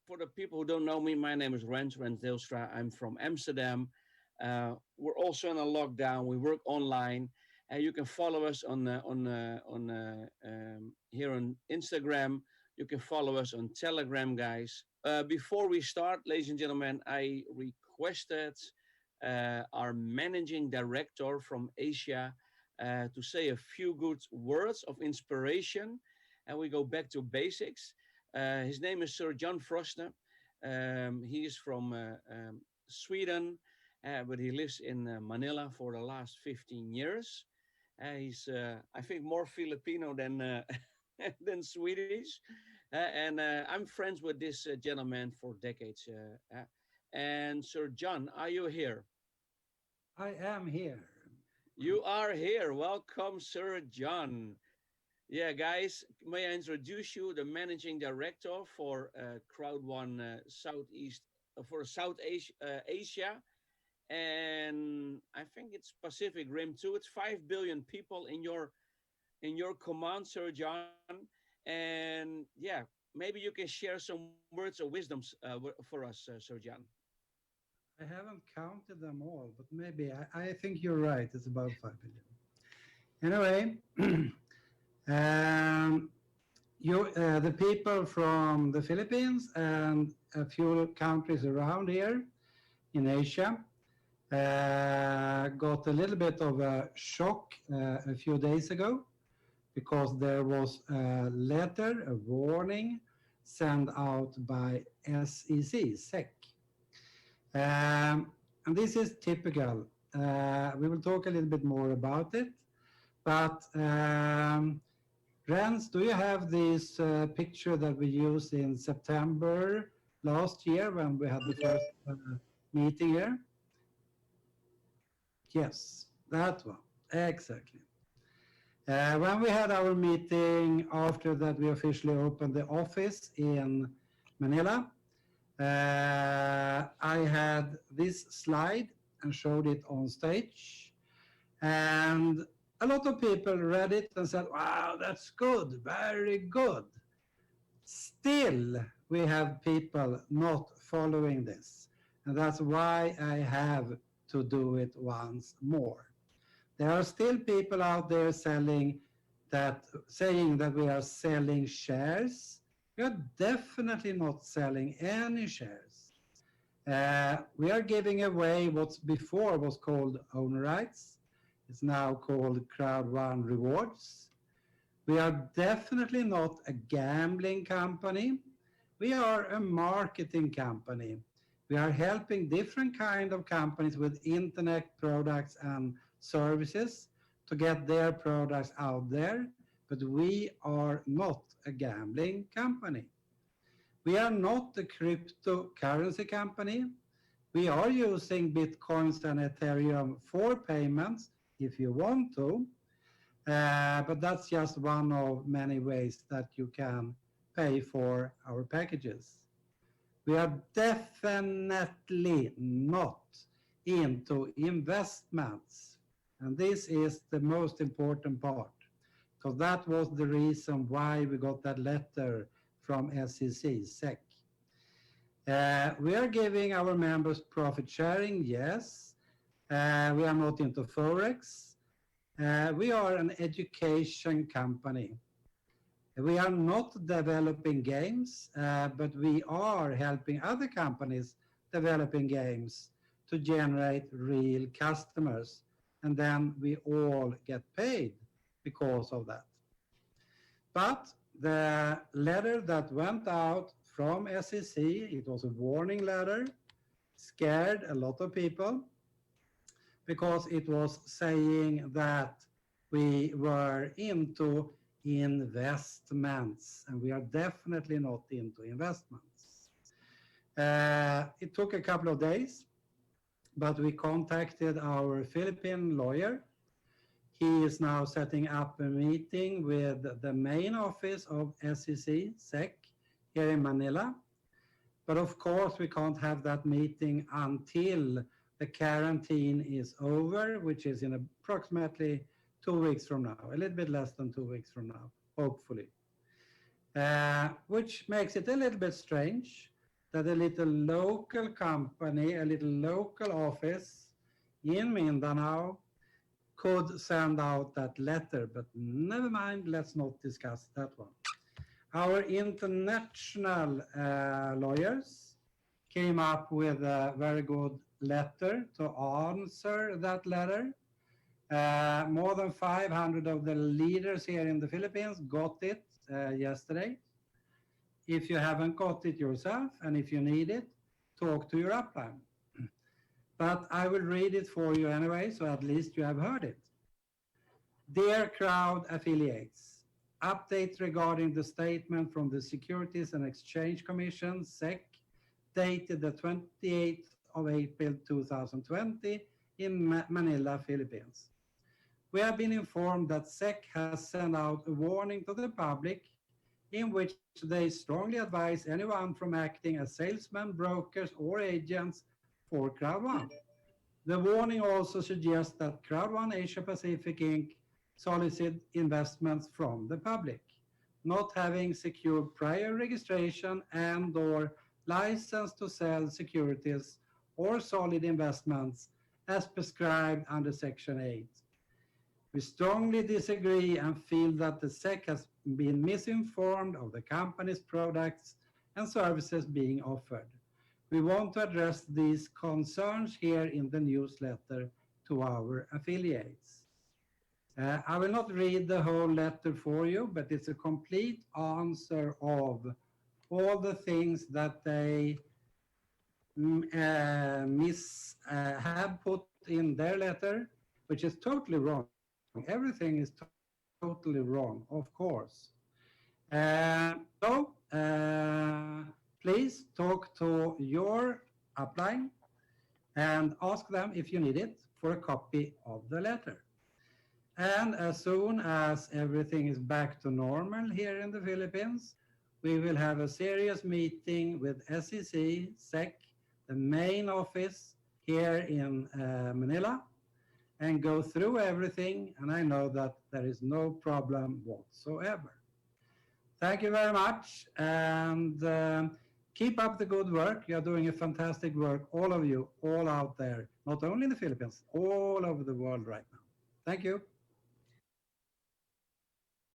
for the people who don't know me, my name is Rens Deelstra. I'm from Amsterdam. We're also in a lockdown. We work online. You can follow us on here on Instagram. You can follow us on Telegram, guys. Before we start, ladies and gentlemen, I requested our managing director from Asia to say a few good words of inspiration, and we go back to basics. His name is Sir John Froster. He is from Sweden, but he lives in Manila for the last 15 years. He's, I think, more Filipino than than Swedish, and I'm friends with this gentleman for decades. And Sir John, are you here? I am here. You are here. Welcome, Sir John. Yeah, guys, may I introduce you, the managing director for Crowd1 Southeast for South Asia, Asia, and I think it's Pacific Rim too. It's 5 billion people in your command, Sir John, and yeah, maybe you can share some words of wisdoms for us, Sir John. I haven't counted them all, but maybe I think you're right. It's about 5 billion. Anyway, um, the people from the Philippines and a few countries around here in Asia got a little bit of a shock a few days ago because there was a letter, a warning sent out by SEC. And this is typical. We will talk a little bit more about it. But Rens, do you have this picture that we used in September last year when we had the first meeting here? Yes, that one. Exactly. When we had our meeting after that, we officially opened the office in Manila. I had this slide and showed it on stage, and a lot of people read it and said, wow, that's good, very good. Still, we have people not following this, and that's why I have to do it once more. There are still people out there saying that we are selling shares. We are definitely not selling any shares. We are giving away what before was called owner rights. It's now called Crowd1 Rewards. We are definitely not a gambling company. We are a marketing company. We are helping different kind of companies with internet products and services to get their products out there, but we are not a gambling company. We are not a cryptocurrency company. We are using Bitcoins and Ethereum for payments if you want to, but that's just one of many ways that you can pay for our packages. We are definitely not into investments. And this is the most important part, because that was the reason why we got that letter from SEC. We are giving our members profit sharing, yes. We are not into Forex. We are an education company. We are not developing games, but we are helping other companies developing games to generate real customers. And then we all get paid because of that. But the letter that went out from SEC, it was a warning letter, scared a lot of people because it was saying that we were into investments, and we are definitely not into investments. It took a couple of days, but we contacted our Philippine lawyer. He is now setting up a meeting with the main office of SEC here in Manila. But of course, we can't have that meeting until the quarantine is over, which is in approximately 2 weeks from now, a little bit less than 2 weeks from now, hopefully. Which makes it a little bit strange. that a little local company, a little local office in Mindanao could send out that letter. But never mind, let's not discuss that one. Our international lawyers came up with a very good letter to answer that letter. More than 500 of the leaders here in the Philippines got it yesterday. If you haven't got it yourself and if you need it, talk to your upline. But I will read it for you anyway, so at least you have heard it. Dear Crowd affiliates, update regarding the statement from the Securities and Exchange Commission, SEC, dated the 28th of April 2020 in Manila, Philippines. We have been informed that SEC has sent out a warning to the public in which they strongly advise anyone from acting as salesmen, brokers, or agents for Crowd1. The warning also suggests that Crowd1 Asia Pacific Inc. solicit investments from the public, not having secured prior registration and or license to sell securities or solid investments as prescribed under Section 8. We strongly disagree and feel that the SEC has been misinformed of the company's products and services being offered. We want to address these concerns here in the newsletter to our affiliates. I will not read the whole letter for you, but it's a complete answer of all the things that they have put in their letter, which is totally wrong. Everything is totally wrong, of course. Please talk to your upline and ask them if you need it for a copy of the letter. And as soon as everything is back to normal here in the Philippines, we will have a serious meeting with SEC, SEC, the main office here in Manila, and go through everything. And I know that there is no problem whatsoever. Thank you very much, and keep up the good work. You are doing a fantastic work, all of you, all out there, not only in the Philippines, all over the world right now. Thank you.